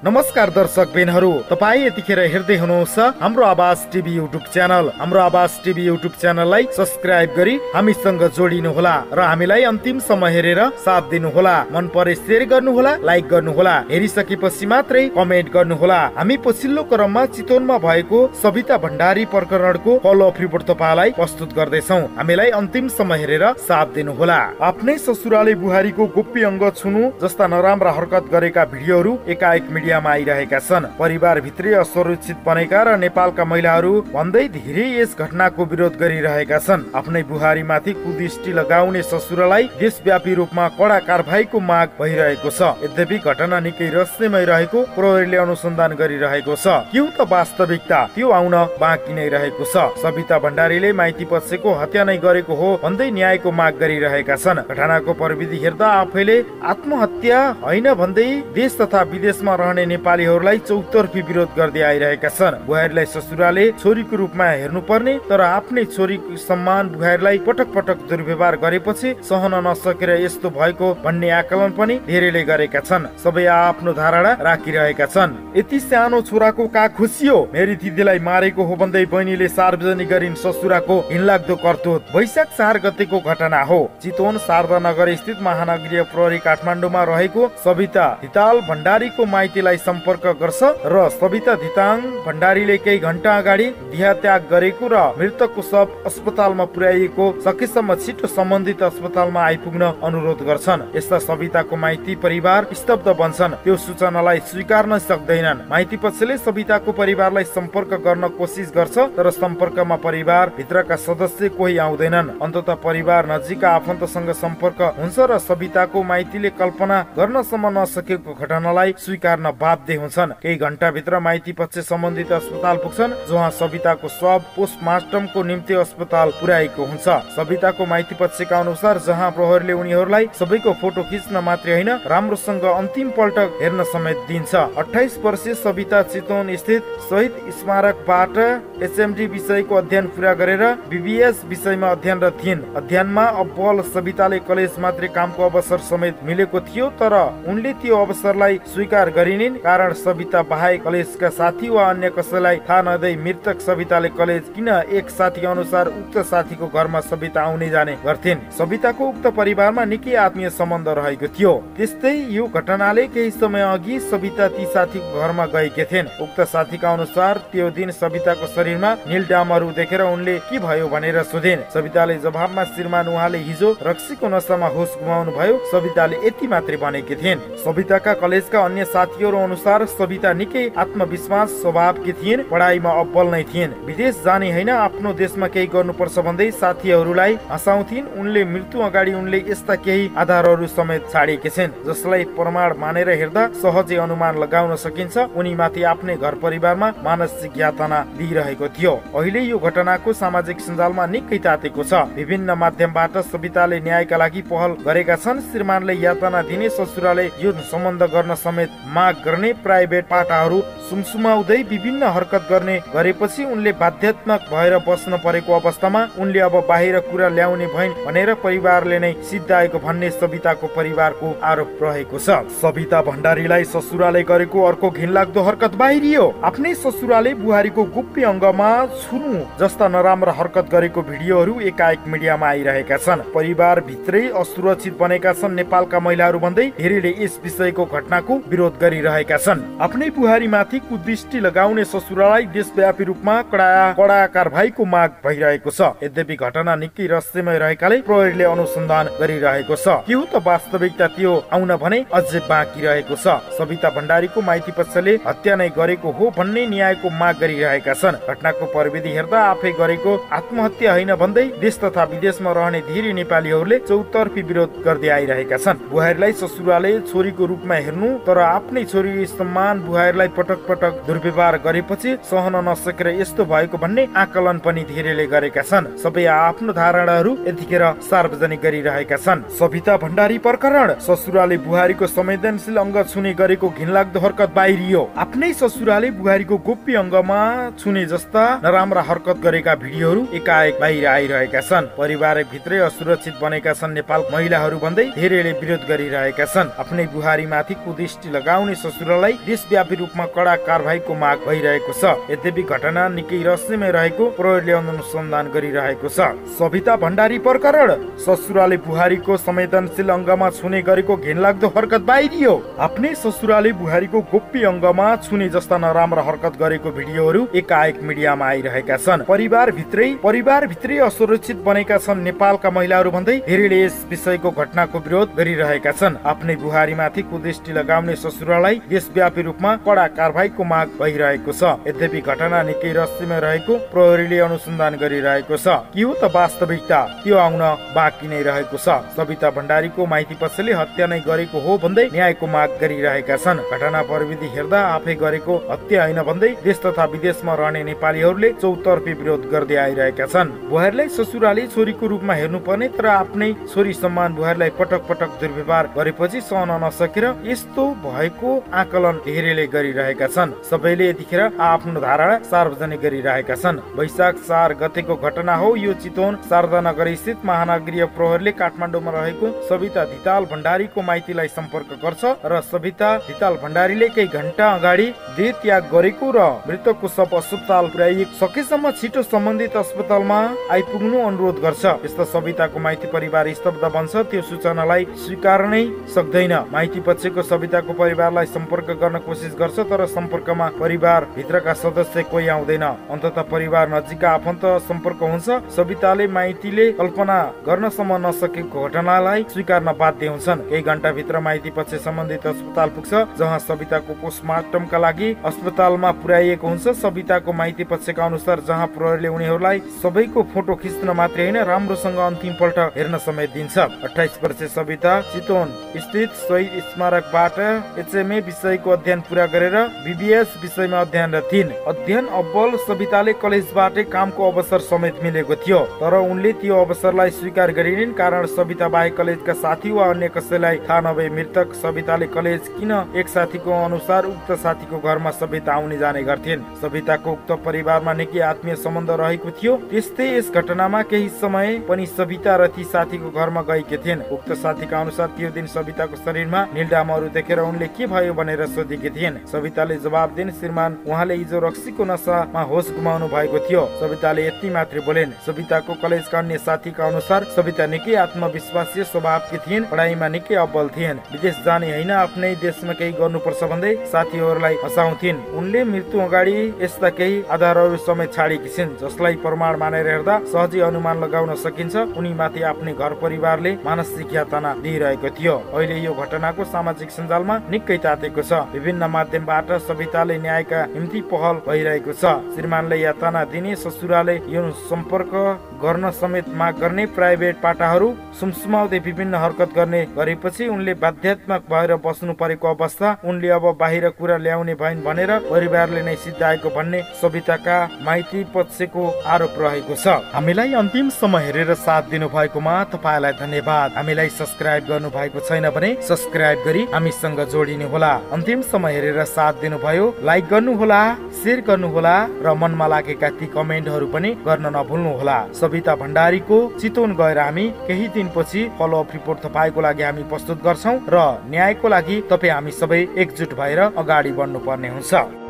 नमस्कार दर्शक बेनहरू, तपाईँ यतिखेर हेर्दै हुनुहुन्छ हाम्रो आवाज टिभी युट्युब च्यानल। हाम्रो आवाज टिभी युट्युब च्यानललाई सब्स्क्राइब गरी हामीसँग जोडिनुहोला र हामीलाई अन्तिमसम्म हेरेर साथ दिनुहोला। मन परे शेयर गर्नुहोला, लाइक गर्नुहोला, हेरिसकेपछि मात्रै कमेन्ट गर्नुहोला। हामी पछिल्लो क्रममा चितवनमा भएको सविता भण्डारी प्रकरणको फलो अप रिपोर्ट तपाईलाई प्रस्तुत गर्दैछौँ। हामीलाई अन्तिमसम्म हेरेर साथ दिनुहोला। आफ्नै ससुराले बुहारीको गोप्य अङ्ग छुनु जस्ता नराम्रा हरकत गरेका भिडियोहरू एकाएक मिडियामा आइरहेका छन्। परिवार भित्रै असुरक्षित बनेका र नेपालका महिलाहरू भन्दै धेरै यस घटनाको विरोध गरिरहेका छन्। आफ्नै बुहारीमाथि कुदृष्टि लगाउने ससुरालाई देशव्यापी रूपमा कडा कारबाहीको माग भइरहेको छ। यद्यपि घटना निकै रहस्यमय रहेको प्रहरीले अनुसन्धान गरिरहेको छ। के हो त वास्तविकता, त्यो आउन बाँकी नै रहेको छ। सविता भण्डारीले माइती पक्षको हत्या नै गरेको हो भन्दै न्यायको माग गरिरहेका छन्। घटनाको प्रविधि हेर्दा आफैले आत्महत्या होइन भन्दै देश तथा विदेशमा रहने नेपालीहरूलाई चौतर्फी विरोध गर्दै आइरहेका छन्। बुहारीलाई ससुराले छोरीको रूपमा हेर्नुपर्ने तर आफ्नै छोरीको सम्मान बुहारीलाई पटक पटक दुर्व्यवहार गरेपछि सहन नसकेर यस्तो भएको भन्ने आकलन पनि धेरैले गरेका छन्। सबै आफ्नो धारणा राखिरहेका छन्। यति सानो छोराको का खुसी हो, मेरी दिदीलाई मारेको हो भन्दै बहिनीले सार्वजनिक गरिन् ससुराको हिनलाग्दो करतुत। वैशाख 4 गतेको घटना हो। चितवन शारदा नगर स्थित महानगरीय प्रहरी काठमाडौँमा रहेको सविता धिताल भण्डारीको माइतीलाई सम्पर्क गर्छ र सविता धिताङ भण्डारीले केही घण्टा अगाडि देहत्याग गरेको र मृतकको शव अस्पतालमा पुर्याइएको सकेसम्म छिटो सम्बन्धित अस्पतालमा आइपुग्न अनुरोध गर्छन्। यस्ता सविताको माइती परिवार स्तब्ध बन्छन्। त्यो सूचनालाई स्वीकार्न सक्दैनन्। माइती पक्षले सविताको परिवारलाई सम्पर्क गर्न कोसिस गर्छ तर सम्पर्कमा परिवार भित्रका सदस्य कोही आउँदैनन्। अन्ततः परिवार नजिकका आफन्तसँग सम्पर्क हुन्छ र सविताको माइतीले कल्पना गर्नसम्म नसकेको घटनालाई स्वीकार्न बाध्य हुन्छन्। केही घण्टा भित्र माइती पक्ष सम्बन्धित अस्पताल पुग्छन् जहाँ सविताको शव पोस्टमार्टमको निम्ति अस्पताल पुर्याएको हुन्छ। सविताको माइती पक्षका अनुसार जहाँ प्रहरीले उनीहरूलाई सबैको फोटो खिच्न मात्रै होइन राम्रोसँग अन्तिम पल्ट हेर्न समेत दिन्छ। 28 वर्षीय सविता चितवन स्थित शहीद स्मारकबाट एचएमडी विषयको अध्ययन पूरा गरेर बीबीएस विषयमा अध्ययनरत थिइन्। अध्ययनमा अब्बल सविताले कलेज मात्रै कामको अवसर समेत मिलेको थियो तर उनले त्यो अवसरलाई स्वीकार गरिनिन् कारण सविता बाहेक कलेजका साथी वा अन्य कसैलाई थाहा नदै मृतक सविताले कलेज किन एक साथी अनुसार उक्त साथीको घरमा सविता आउने जाने गर्थिन्। सविताको उक्त परिवारमा निकै आत्मीय सम्बन्ध रहेको थियो। त्यस्तै यो घटनाले केही समय अघि सविता ती साथीको घरमा गएकी थिइन्। उक्त साथीका अनुसार त्यो दिन सविताको शरीरमा नील डामहरू देखेर उनले के भयो भनेर सोधिन्। सविताले जवाबमा श्रीमान उहाँले हिजो रक्सीको नशामा होस गुमाउनु भयो, सविताले यति मात्रै भनेकी थिइन्। सविताका कलेजका अन्य साथीहरू अनुसार सविता निकै आत्मविश्वास स्वभावकी थिइन्। पढाइमा अब्बल नै थिइन्। विदेश जाने होइन आफ्नो देशमा केही गर्नुपर्छ भन्दै साथीहरूलाई हँसाउँथिन्। उनले मृत्यु अगाडि उनले यस्ता केही आधारहरू समेत छाडेकी छिन् जसलाई प्रमाण मानेर हेर्दा सहजै अनुमान लगाउन सकिन्छ उनी माथि आफ्नै घर परिवारमा मानसिक यातना दिइरहेको थियो। अहिले यो घटनाको सामाजिक सञ्जालमा निकै तातेको छ। विभिन्न माध्यमबाट सविताले न्यायका लागि पहल गरेका छन्। श्रीमानले यातना दिने, ससुराले यो सम्बन्ध गर्न समेत माग गर्ने, प्राइभेट पाटाहरू सुमसुमाउँदै विभिन्न हरकत गर्ने गरेपछि उनले बाध्यात्मक भएर बस्न परेको अवस्थामा उनले अब बाहिर कुरा ल्याउने भइन् भनेर परिवारले नै सिद्धाएको भन्ने सविताको परिवारको आरोप रहेको छ। सविता भण्डारीलाई ससुराले गरेको अर्को घिनलाग्दो हरकत बाहिरियो। आफ्नै ससुराले बुहारीको गोप्य अङ्गमा छुनु जस्ता नराम्रा हरकत गरेको भिडियोहरू एकाएक मिडियामा आइरहेका छन्। परिवार भित्रै असुरक्षित बनेका छन् नेपालका महिलाहरू भन्दै धेरैले यस विषयको घटनाको विरोध गरिरहेका छन्। आफ्नै बुहारीमाथि कुदृष्टि लगाउने ससुरालाई देशव्यापी रूपमा कडा कारबाहीको माग भइरहेको छ। यद्यपि घटना निकै रहस्यमय रहेकाले प्रहरीले अनुसन्धान गरिरहेको छ। के हो त वास्तविकता, त्यो आउन भने अझै बाँकी रहेको छ। सविता भण्डारीको माइती पक्षले हत्या नै गरेको हो भन्ने न्यायको माग गरिरहेका छन्। घटनाको प्रविधि हेर्दा आफै गरेको आत्महत्या होइन भन्दै देश तथा विदेशमा रहने धेरै नेपालीहरूले चौतर्फी विरोध गर्दै आइरहेका छन्। बुहारीलाई ससुराले छोरीको रूपमा हेर्नु तर आफ्नै छोरी सम्मान बुहारीलाई पटक पटक दुर्व्यवहार गरेपछि सहन नसकेर यस्तो भएको भन्ने आकलन पनि धेरैले गरेका छन्। सबै आफ्नो धारणाहरू यतिखेर सार्वजनिक गरिरहेका छन्। सविता भण्डारी प्रकरण, ससुराले बुहारीको संवेदनशील अङ्ग छुने गरेको घिनलाग्दो हरकत बाहिरियो। आफ्नै ससुराले बुहारीको गोप्य अङ्गमा छुने जस्ता नराम्रा हरकत गरेका भिडियोहरू एकाएक बाहिर आइरहेका छन्। परिवार भित्रै असुरक्षित बनेका छन् नेपाल महिलाहरू भन्दै धेरैले विरोध गरिरहेका छन्। आफ्नै बुहारीमाथि कुदृष्टि लगाउने ससुरालाई देशव्यापी रूपमा कडा कारबाहीको माग भइरहेको छ। यद्यपि घटना निकै रहस्यमय रहेको प्रहरीले अनुसन्धान गरिरहेको छ। सविता भण्डारी प्रकरण, ससुराले बुहारीको संवेदनशील अङ्गमा छुने गरेको घिनलाग्दो हरकत बाहिरियो। आफ्नै ससुराले बुहारीको गोप्य अङ्गमा छुने जस्ता नराम्रा हरकत गरेको भिडियोहरू एकाएक मिडियामा आइरहेका छन्। परिवारभित्रै असुरक्षित बनेका छन् नेपालका महिलाहरू भन्दै धेरैले यस विषयको घटनाको विरोध गरिरहेका छन्। आफ्नै बुहारीमाथि कुदृष्टि लगाउने ससुरालाई देशव्यापी रूपमा कडा कारबाहीको माग भइरहेको छ। यद्यपि घटना निकै रहस्यमय रहेको प्रहरीले अनुसन्धान गरिरहेको छ। के हो त वास्तविकता, त्यो आउन बाँकी नै रहेको छ। सविता भण्डारीको माइती पक्षले हत्या नै गरेको हो भन्दै न्यायको माग गरिरहेका छन्। घटना प्रविधि हेर्दा आफै गरेको हत्या होइन भन्दै देश तथा विदेशमा रहने नेपालीहरूले चौतर्फी विरोध गर्दै आइरहेका छन्। बुहारीलाई ससुराले छोरीको रूपमा हेर्नुपर्ने तर आफ्नै छोरी सम्मान बुहारीलाई पटक पटक दुर्व्यवहार गरेपछि सहन नसकेर यस्तो भएको आकलन धेरैले गरिरहेका छन्। सबैले यतिखेर आफ्नो धारणा सार्वजनिक गरिरहेका छन्। वैशाख 4 गतेको घटना हो यो। चितवन शारदानगर स्थित महानगरीय प्रहरीले काठमाडौँमा रहेको सविता धिताल भण्डारीको माइतीलाई सम्पर्क गर्छ र सविता धिताल भण्डारीले केही घण्टा अगाडि देह त्याग गरेको र मृतकको शव अस्पताल पुर्याइ सकेसम्म छिटो सम्बन्धित अस्पतालमा आइपुग्नु अनुरोध गर्छ। यस्ता सविताको माइती परिवार स्तब्ध बन्छ। त्यो सूचनालाई स्वीकार नै सक्दैन। माइती पक्षको सविताको परिवारलाई सम्पर्क गर्न कोसिस गर्छ तर सम्पर्कमा परिवार भित्रका सदस्य कोही आउँदैन। अन्ततः परिवार नजिकका आफन्त सम्पर्क हुन्छ। सविताले माइतीले कल्पना गर्नसम्म नसकेको घटनालाई स्वीकार्न बाध्य हुन्छन्। केही घण्टा भित्र माइती पक्ष सम्बन्धित अस्पताल पुग्छ जहाँ सविताको पोस्टमार्टमका लागि अस्पतालमा पुर्याइएको हुन्छ। सविताको माइती पक्षका अनुसार जहाँ प्रहरीले उनीहरूलाई सबैको फोटो खिच्न मात्रै होइन राम्रोसँग अन्तिम पल्ट हेर्न समेत दिन्छ। 28 वर्षीय सविता चितवन स्थित शहीद स्मारकबाट एचएमए विषयको अध्ययन पूरा गरेर बीबीएस विषयमा अध्ययनरत थिइन्। अध्ययन अब्बल सविताले कलेजबाटै कामको अवसर समेत मिलेको थियो तर उनले त्यो अवसरलाई स्वीकार गरिन् कारण सविता बाहेक कलेजका साथी वा अन्य कसैलाई थाहा नभए। मृतक सविताले कलेज किन एक साथीको अनुसार उक्त साथीको घरमा सविता आउने जाने गर्थिन्। सविताको उक्त परिवारमा निकै आत्मीय सम्बन्ध रहेको थियो। त्यस्तै यस घटनामा केही समय पनि सविता र ती साथीको घरमा गएकी थिइन्। उक्त साथीका अनुसार त्यो दिन सविताको शरीरमा नीलडामहरू देखेर उनले के भयो भनेर सोधेकी थिइन्। सविताले जवाब दिइन्, श्रीमान उहाँले हिजो रक्सीको नसामा होस गुमाउनु भएको थियो। सविताले यति मात्रै बोलिन्। सविताको कलेजका अन्य साथीका अनुसार सविता निकै आत्मविश्वासी स्वभावकी थिइन्। पढाइमा निकै अब्बल थिइन्। विदेश जाने होइन आफ्नै देशमा केही गर्नुपर्छ भन्दै साथीहरूलाई हँसाउँथिन्। उनले मृत्यु अगाडि यस्ता केही आधारहरू समेत छाडेकी छिन् जसलाई प्रमाण मानेर हेर्दा सहजै अनुमान लगाउन सकिन्छ उनी माथि आफ्नै घर परिवारले मानसिक यातना दिइरहेको थियो। अहिले यो घटनाको सामाजिक सञ्जालमा निकै तातेको छ। विभिन्न माध्यमबाट सविताले न्यायका निम्ति पहल भइरहेको छ। श्रीमानले यातना दिने, ससुराले यौन सम्पर्क गर्न समेत माग गर्ने, प्राइभेट पाटाहरू सुमसुमाउँदै विभिन्न हरकत गर्ने गरेपछि उनले बाध्यात्मक भएर बस्नु परेको अवस्था, उनले अब बाहिर कुरा ल्याउने भइन् भनेर परिवारले नै सिद्धाएको भन्ने सविताका माइती पक्षको आरोप रहेको छ। हामीलाई अन्तिम सम्म हेरेर साथ दिनु भएकोमा तपाईँलाई धन्यवाद। हामीलाई सब्स्क्राइब गर्नु भएको छैन भने सब्स्क्राइब गरी हामीसँग जोडिनु होला। अन्तिम सम्म हेरेर साथ दिनुभयो, लाइक गर्नु होला, शेयर गर्नु होला र मनमा लागेका ती कमेन्टहरू पनि गर्न नभुल्नु होला। सविता भण्डारीको चितवन गएर हामी केही दिनपछि फलोअप रिपोर्ट तपाईँको लागि हामी प्रस्तुत गर्छौं र न्यायको लागि तपाईँ हामी सबै एकजुट भएर अगाडि बढ्नु पर्ने हुन्छ।